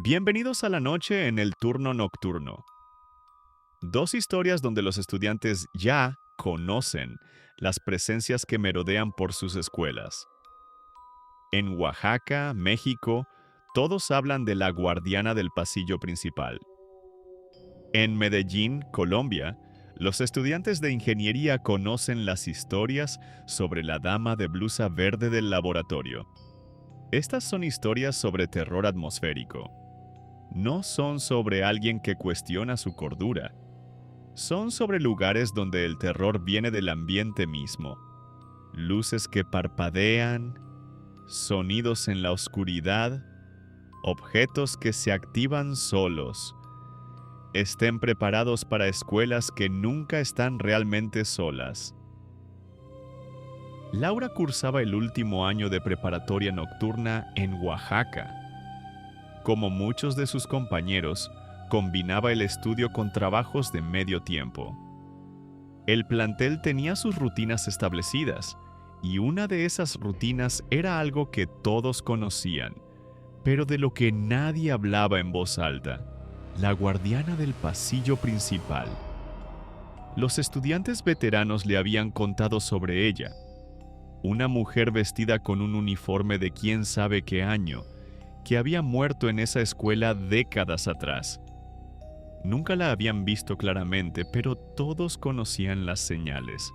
Bienvenidos a la noche en el turno nocturno. Dos historias donde los estudiantes ya conocen las presencias que merodean por sus escuelas. En Oaxaca, México, todos hablan de la guardiana del pasillo principal. En Medellín, Colombia, los estudiantes de ingeniería conocen las historias sobre la dama de blusa verde del laboratorio. Estas son historias sobre terror atmosférico. No son sobre alguien que cuestiona su cordura. Son sobre lugares donde el terror viene del ambiente mismo. Luces que parpadean, sonidos en la oscuridad, objetos que se activan solos. Estén preparados para escuelas que nunca están realmente solas. Laura cursaba el último año de preparatoria nocturna en Oaxaca. Como muchos de sus compañeros, combinaba el estudio con trabajos de medio tiempo. El plantel tenía sus rutinas establecidas, y una de esas rutinas era algo que todos conocían, pero de lo que nadie hablaba en voz alta: la guardiana del pasillo principal. Los estudiantes veteranos le habían contado sobre ella, una mujer vestida con un uniforme de quién sabe qué año, que había muerto en esa escuela décadas atrás. Nunca la habían visto claramente, pero todos conocían las señales.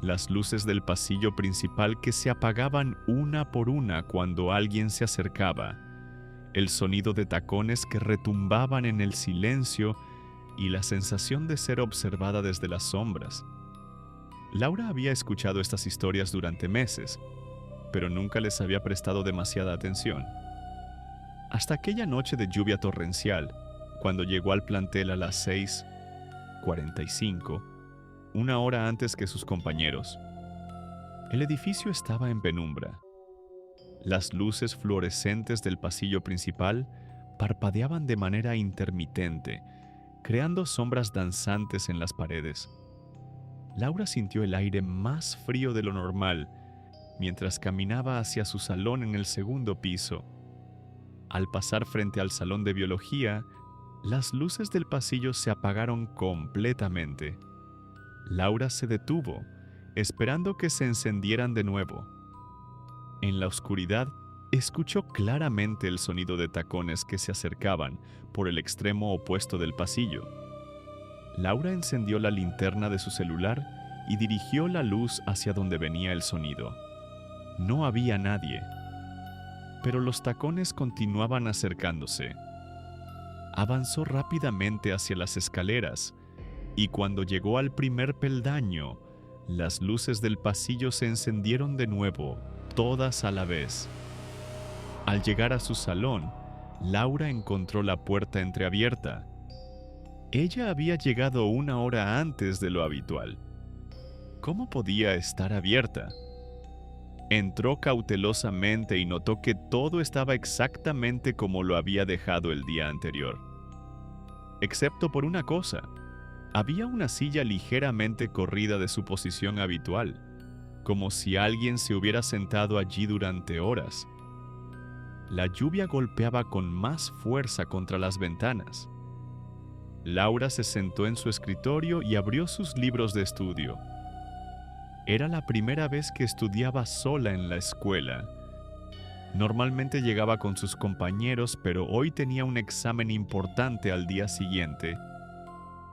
Las luces del pasillo principal que se apagaban una por una cuando alguien se acercaba. El sonido de tacones que retumbaban en el silencio y la sensación de ser observada desde las sombras. Laura había escuchado estas historias durante meses, pero nunca les había prestado demasiada atención. Hasta aquella noche de lluvia torrencial, cuando llegó al plantel a las 6:45, una hora antes que sus compañeros. El edificio estaba en penumbra. Las luces fluorescentes del pasillo principal parpadeaban de manera intermitente, creando sombras danzantes en las paredes. Laura sintió el aire más frío de lo normal mientras caminaba hacia su salón en el segundo piso. Al pasar frente al salón de biología, las luces del pasillo se apagaron completamente. Laura se detuvo, esperando que se encendieran de nuevo. En la oscuridad, escuchó claramente el sonido de tacones que se acercaban por el extremo opuesto del pasillo. Laura encendió la linterna de su celular y dirigió la luz hacia donde venía el sonido. No había nadie, pero los tacones continuaban acercándose. Avanzó rápidamente hacia las escaleras, y cuando llegó al primer peldaño, las luces del pasillo se encendieron de nuevo, todas a la vez. Al llegar a su salón, Laura encontró la puerta entreabierta. Ella había llegado una hora antes de lo habitual. ¿Cómo podía estar abierta? Entró cautelosamente y notó que todo estaba exactamente como lo había dejado el día anterior. Excepto por una cosa: había una silla ligeramente corrida de su posición habitual, como si alguien se hubiera sentado allí durante horas. La lluvia golpeaba con más fuerza contra las ventanas. Laura se sentó en su escritorio y abrió sus libros de estudio. Era la primera vez que estudiaba sola en la escuela. Normalmente llegaba con sus compañeros, pero hoy tenía un examen importante al día siguiente.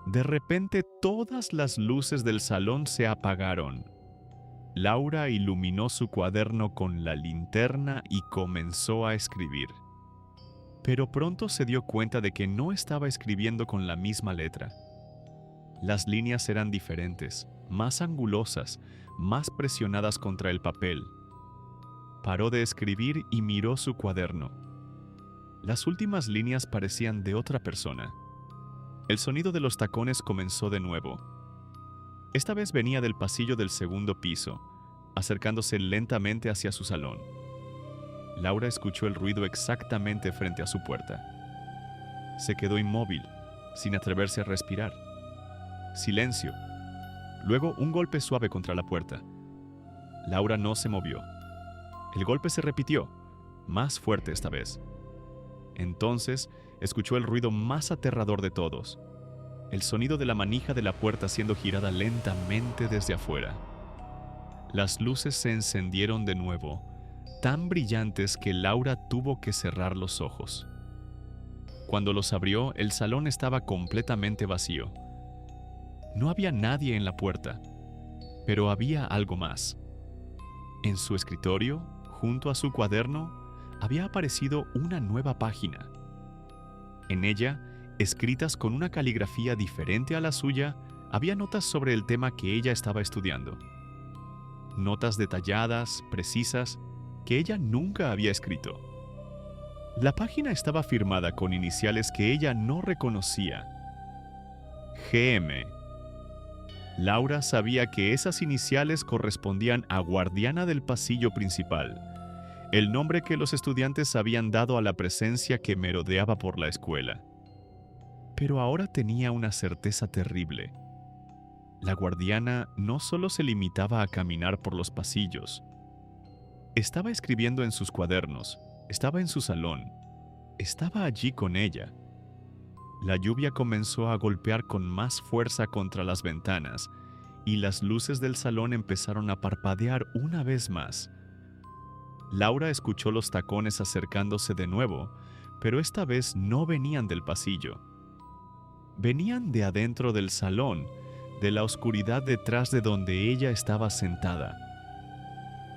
De repente, todas las luces del salón se apagaron. Laura iluminó su cuaderno con la linterna y comenzó a escribir. Pero pronto se dio cuenta de que no estaba escribiendo con la misma letra. Las líneas eran diferentes, más angulosas, más presionadas contra el papel. Paró de escribir y miró su cuaderno. Las últimas líneas parecían de otra persona. El sonido de los tacones comenzó de nuevo. Esta vez venía del pasillo del segundo piso, acercándose lentamente hacia su salón. Laura escuchó el ruido exactamente frente a su puerta. Se quedó inmóvil, sin atreverse a respirar. Silencio. Luego un golpe suave contra la puerta. Laura no se movió. El golpe se repitió, más fuerte esta vez. Entonces escuchó el ruido más aterrador de todos, el sonido de la manija de la puerta siendo girada lentamente desde afuera. Las luces se encendieron de nuevo, tan brillantes que Laura tuvo que cerrar los ojos. Cuando los abrió, el salón estaba completamente vacío. No había nadie en la puerta, pero había algo más. En su escritorio, junto a su cuaderno, había aparecido una nueva página. En ella, escritas con una caligrafía diferente a la suya, había notas sobre el tema que ella estaba estudiando. Notas detalladas, precisas, que ella nunca había escrito. La página estaba firmada con iniciales que ella no reconocía. GM. Laura sabía que esas iniciales correspondían a guardiana del pasillo principal, el nombre que los estudiantes habían dado a la presencia que merodeaba por la escuela. Pero ahora tenía una certeza terrible. La guardiana no solo se limitaba a caminar por los pasillos. Estaba escribiendo en sus cuadernos, estaba en su salón, estaba allí con ella. La lluvia comenzó a golpear con más fuerza contra las ventanas y las luces del salón empezaron a parpadear una vez más. Laura escuchó los tacones acercándose de nuevo, pero esta vez no venían del pasillo. Venían de adentro del salón, de la oscuridad detrás de donde ella estaba sentada.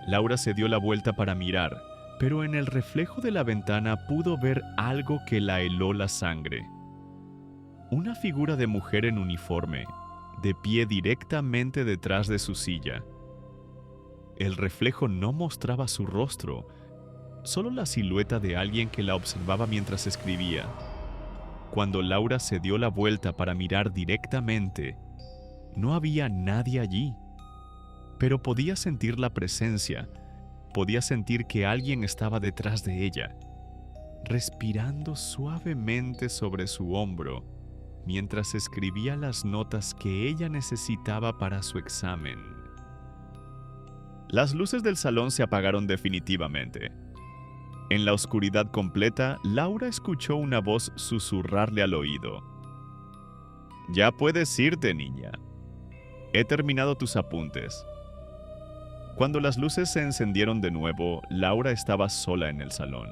Laura se dio la vuelta para mirar, pero en el reflejo de la ventana pudo ver algo que la heló la sangre. Una figura de mujer en uniforme, de pie directamente detrás de su silla. El reflejo no mostraba su rostro, solo la silueta de alguien que la observaba mientras escribía. Cuando Laura se dio la vuelta para mirar directamente, no había nadie allí, pero podía sentir la presencia, podía sentir que alguien estaba detrás de ella, respirando suavemente sobre su hombro, mientras escribía las notas que ella necesitaba para su examen. Las luces del salón se apagaron definitivamente. En la oscuridad completa, Laura escuchó una voz susurrarle al oído. «Ya puedes irte, niña. He terminado tus apuntes». Cuando las luces se encendieron de nuevo, Laura estaba sola en el salón.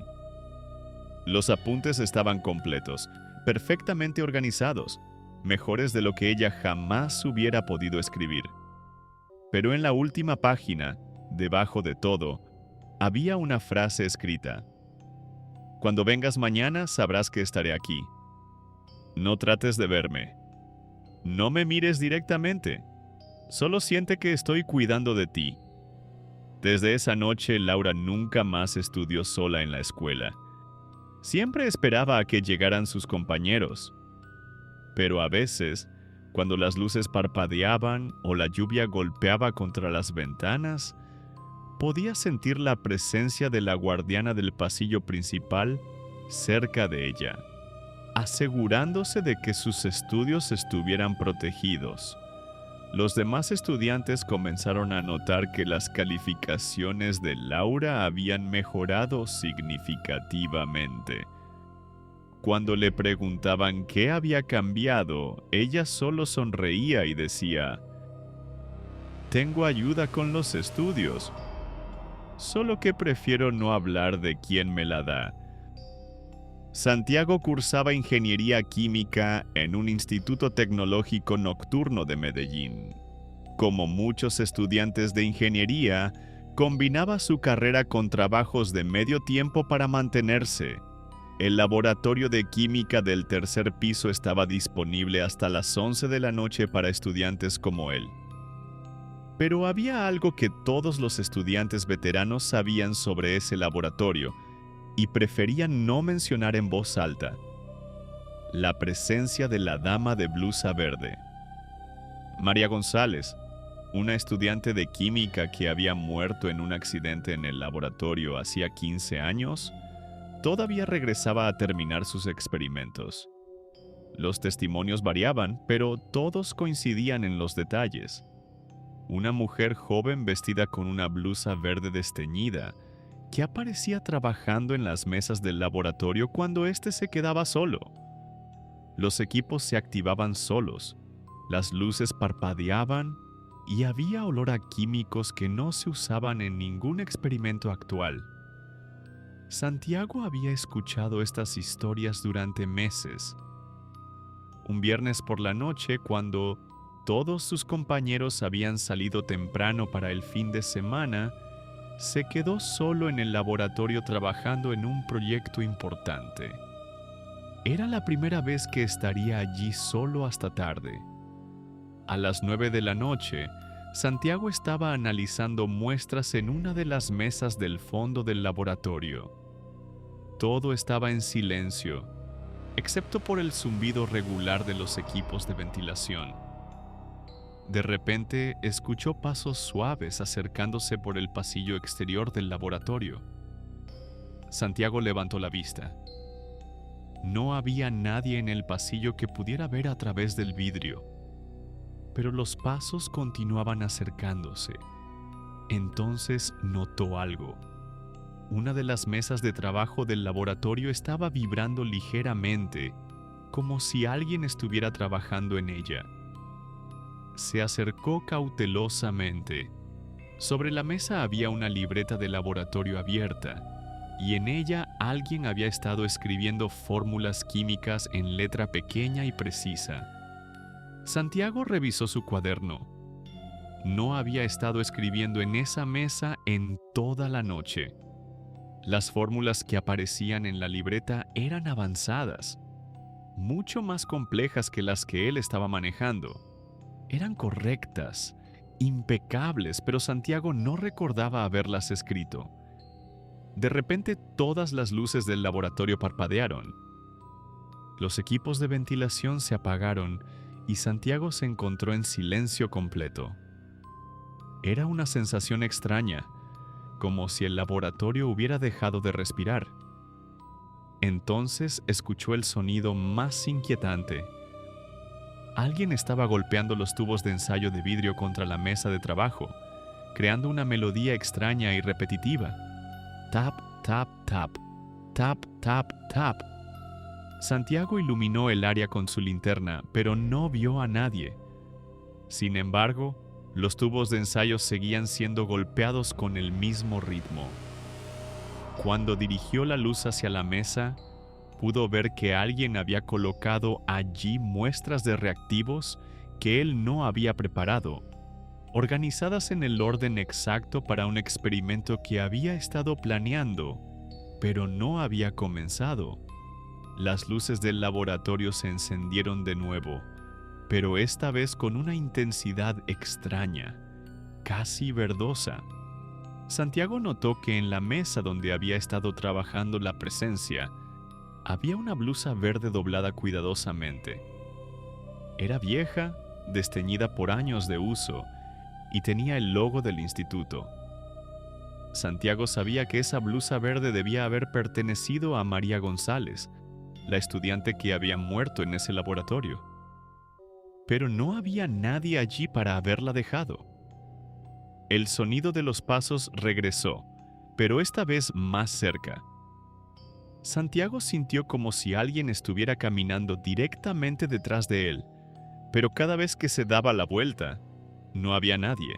Los apuntes estaban completos, perfectamente organizados, mejores de lo que ella jamás hubiera podido escribir. Pero en la última página, debajo de todo, había una frase escrita. «Cuando vengas mañana sabrás que estaré aquí. No trates de verme. No me mires directamente. Solo siente que estoy cuidando de ti». Desde esa noche, Laura nunca más estudió sola en la escuela. Siempre esperaba a que llegaran sus compañeros. Pero a veces, cuando las luces parpadeaban o la lluvia golpeaba contra las ventanas, podía sentir la presencia de la guardiana del pasillo principal cerca de ella, asegurándose de que sus estudios estuvieran protegidos. Los demás estudiantes comenzaron a notar que las calificaciones de Laura habían mejorado significativamente. Cuando le preguntaban qué había cambiado, ella solo sonreía y decía: «Tengo ayuda con los estudios, solo que prefiero no hablar de quién me la da». Santiago cursaba ingeniería química en un instituto tecnológico nocturno de Medellín. Como muchos estudiantes de ingeniería, combinaba su carrera con trabajos de medio tiempo para mantenerse. El laboratorio de química del tercer piso estaba disponible hasta las 11 de la noche para estudiantes como él. Pero había algo que todos los estudiantes veteranos sabían sobre ese laboratorio y preferían no mencionar en voz alta: la presencia de la dama de blusa verde. María González, una estudiante de química que había muerto en un accidente en el laboratorio hacía 15 años, todavía regresaba a terminar sus experimentos. Los testimonios variaban, pero todos coincidían en los detalles. Una mujer joven vestida con una blusa verde desteñida que aparecía trabajando en las mesas del laboratorio cuando éste se quedaba solo. Los equipos se activaban solos, las luces parpadeaban y había olor a químicos que no se usaban en ningún experimento actual. Santiago había escuchado estas historias durante meses. Un viernes por la noche, cuando todos sus compañeros habían salido temprano para el fin de semana, se quedó solo en el laboratorio trabajando en un proyecto importante. Era la primera vez que estaría allí solo hasta tarde. A las 9 de la noche, Santiago estaba analizando muestras en una de las mesas del fondo del laboratorio. Todo estaba en silencio, excepto por el zumbido regular de los equipos de ventilación. De repente, escuchó pasos suaves acercándose por el pasillo exterior del laboratorio. Santiago levantó la vista. No había nadie en el pasillo que pudiera ver a través del vidrio, pero los pasos continuaban acercándose. Entonces notó algo. Una de las mesas de trabajo del laboratorio estaba vibrando ligeramente, como si alguien estuviera trabajando en ella. Se acercó cautelosamente. Sobre la mesa había una libreta de laboratorio abierta, y en ella alguien había estado escribiendo fórmulas químicas en letra pequeña y precisa. Santiago revisó su cuaderno. No había estado escribiendo en esa mesa en toda la noche. Las fórmulas que aparecían en la libreta eran avanzadas, mucho más complejas que las que él estaba manejando. Eran correctas, impecables, pero Santiago no recordaba haberlas escrito. De repente, todas las luces del laboratorio parpadearon. Los equipos de ventilación se apagaron y Santiago se encontró en silencio completo. Era una sensación extraña, como si el laboratorio hubiera dejado de respirar. Entonces escuchó el sonido más inquietante. Alguien estaba golpeando los tubos de ensayo de vidrio contra la mesa de trabajo, creando una melodía extraña y repetitiva. Tap, tap, tap, tap, tap, tap. Santiago iluminó el área con su linterna, pero no vio a nadie. Sin embargo, los tubos de ensayo seguían siendo golpeados con el mismo ritmo. Cuando dirigió la luz hacia la mesa, pudo ver que alguien había colocado allí muestras de reactivos que él no había preparado, organizadas en el orden exacto para un experimento que había estado planeando, pero no había comenzado. Las luces del laboratorio se encendieron de nuevo, pero esta vez con una intensidad extraña, casi verdosa. Santiago notó que en la mesa donde había estado trabajando la presencia, había una blusa verde doblada cuidadosamente. Era vieja, desteñida por años de uso, y tenía el logo del instituto. Santiago sabía que esa blusa verde debía haber pertenecido a María González, la estudiante que había muerto en ese laboratorio. Pero no había nadie allí para haberla dejado. El sonido de los pasos regresó, pero esta vez más cerca. Santiago sintió como si alguien estuviera caminando directamente detrás de él, pero cada vez que se daba la vuelta, no había nadie.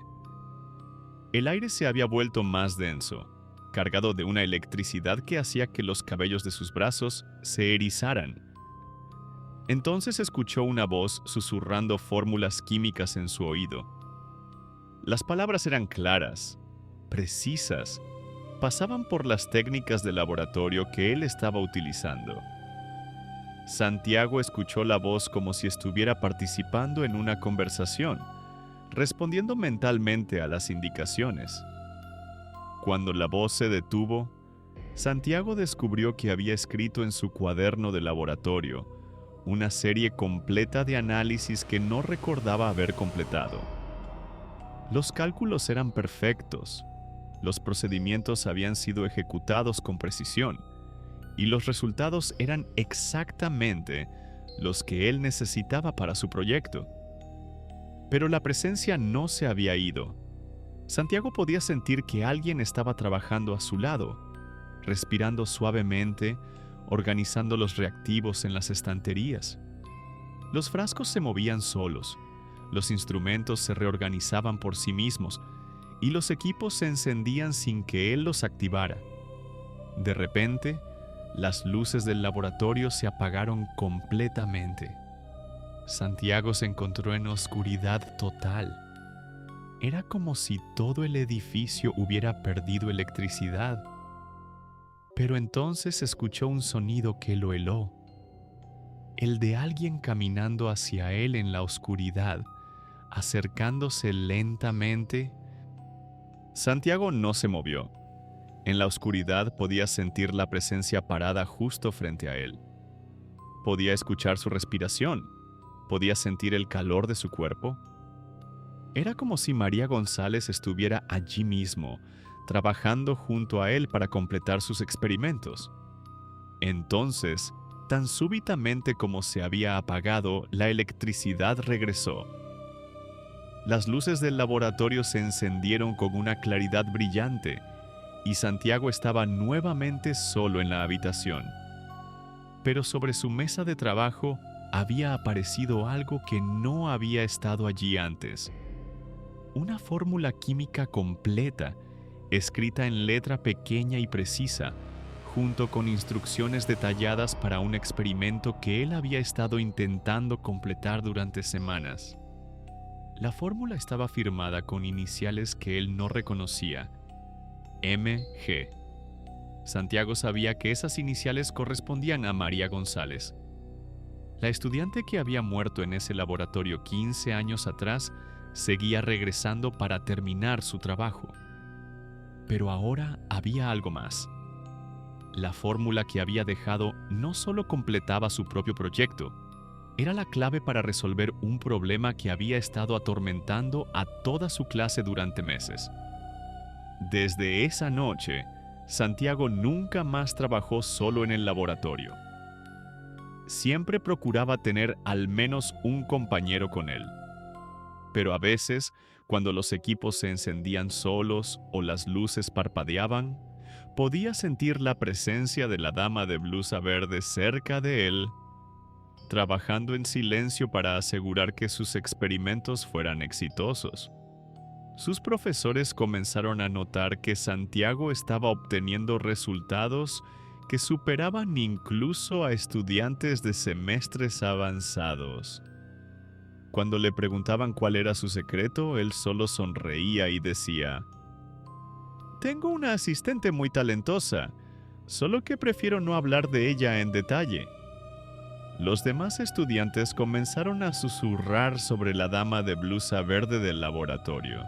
El aire se había vuelto más denso, cargado de una electricidad que hacía que los cabellos de sus brazos se erizaran. Entonces escuchó una voz susurrando fórmulas químicas en su oído. Las palabras eran claras, precisas, pasaban por las técnicas de laboratorio que él estaba utilizando. Santiago escuchó la voz como si estuviera participando en una conversación, respondiendo mentalmente a las indicaciones. Cuando la voz se detuvo, Santiago descubrió que había escrito en su cuaderno de laboratorio una serie completa de análisis que no recordaba haber completado. Los cálculos eran perfectos, los procedimientos habían sido ejecutados con precisión, y los resultados eran exactamente los que él necesitaba para su proyecto. Pero la presencia no se había ido. Santiago podía sentir que alguien estaba trabajando a su lado, respirando suavemente, organizando los reactivos en las estanterías. Los frascos se movían solos, los instrumentos se reorganizaban por sí mismos y los equipos se encendían sin que él los activara. De repente, las luces del laboratorio se apagaron completamente. Santiago se encontró en oscuridad total. Era como si todo el edificio hubiera perdido electricidad. Pero entonces escuchó un sonido que lo heló, el de alguien caminando hacia él en la oscuridad, acercándose lentamente. Santiago no se movió. En la oscuridad podía sentir la presencia parada justo frente a él. Podía escuchar su respiración, podía sentir el calor de su cuerpo. Era como si María González estuviera allí mismo, trabajando junto a él para completar sus experimentos. Entonces, tan súbitamente como se había apagado, la electricidad regresó. Las luces del laboratorio se encendieron con una claridad brillante y Santiago estaba nuevamente solo en la habitación. Pero sobre su mesa de trabajo había aparecido algo que no había estado allí antes. Una fórmula química completa, escrita en letra pequeña y precisa, junto con instrucciones detalladas para un experimento que él había estado intentando completar durante semanas. La fórmula estaba firmada con iniciales que él no reconocía: MG. Santiago sabía que esas iniciales correspondían a María González. La estudiante que había muerto en ese laboratorio 15 años atrás seguía regresando para terminar su trabajo. Pero ahora había algo más. La fórmula que había dejado no solo completaba su propio proyecto, era la clave para resolver un problema que había estado atormentando a toda su clase durante meses. Desde esa noche, Santiago nunca más trabajó solo en el laboratorio. Siempre procuraba tener al menos un compañero con él. Pero a veces, cuando los equipos se encendían solos o las luces parpadeaban, podía sentir la presencia de la dama de blusa verde cerca de él, trabajando en silencio para asegurar que sus experimentos fueran exitosos. Sus profesores comenzaron a notar que Santiago estaba obteniendo resultados que superaban incluso a estudiantes de semestres avanzados. Cuando le preguntaban cuál era su secreto, él solo sonreía y decía: «Tengo una asistente muy talentosa, solo que prefiero no hablar de ella en detalle». Los demás estudiantes comenzaron a susurrar sobre la dama de blusa verde del laboratorio.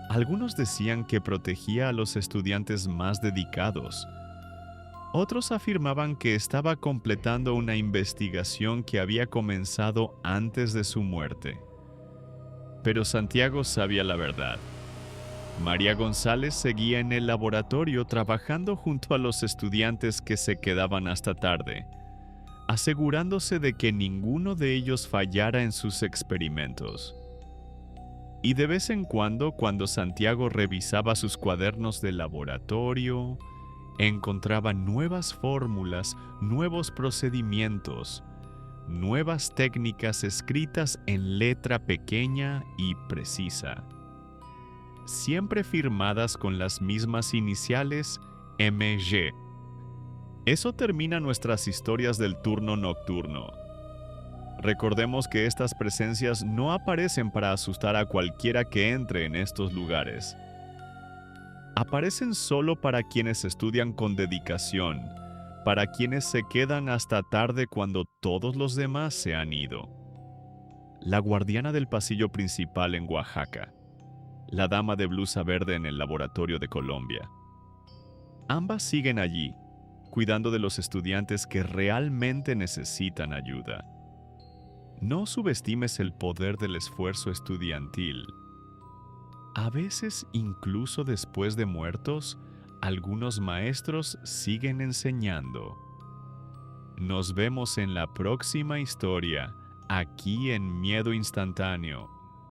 Algunos decían que protegía a los estudiantes más dedicados. Otros afirmaban que estaba completando una investigación que había comenzado antes de su muerte. Pero Santiago sabía la verdad. María González seguía en el laboratorio trabajando junto a los estudiantes que se quedaban hasta tarde, asegurándose de que ninguno de ellos fallara en sus experimentos. Y de vez en cuando Santiago revisaba sus cuadernos de laboratorio, encontraba nuevas fórmulas, nuevos procedimientos, nuevas técnicas escritas en letra pequeña y precisa, siempre firmadas con las mismas iniciales MG. Eso termina nuestras historias del turno nocturno. Recordemos que estas presencias no aparecen para asustar a cualquiera que entre en estos lugares. Aparecen solo para quienes estudian con dedicación, para quienes se quedan hasta tarde cuando todos los demás se han ido. La guardiana del pasillo principal en Oaxaca, la dama de blusa verde en el laboratorio de Colombia. Ambas siguen allí, cuidando de los estudiantes que realmente necesitan ayuda. No subestimes el poder del esfuerzo estudiantil. A veces, incluso después de muertos, algunos maestros siguen enseñando. Nos vemos en la próxima historia, aquí en Miedo Instantáneo.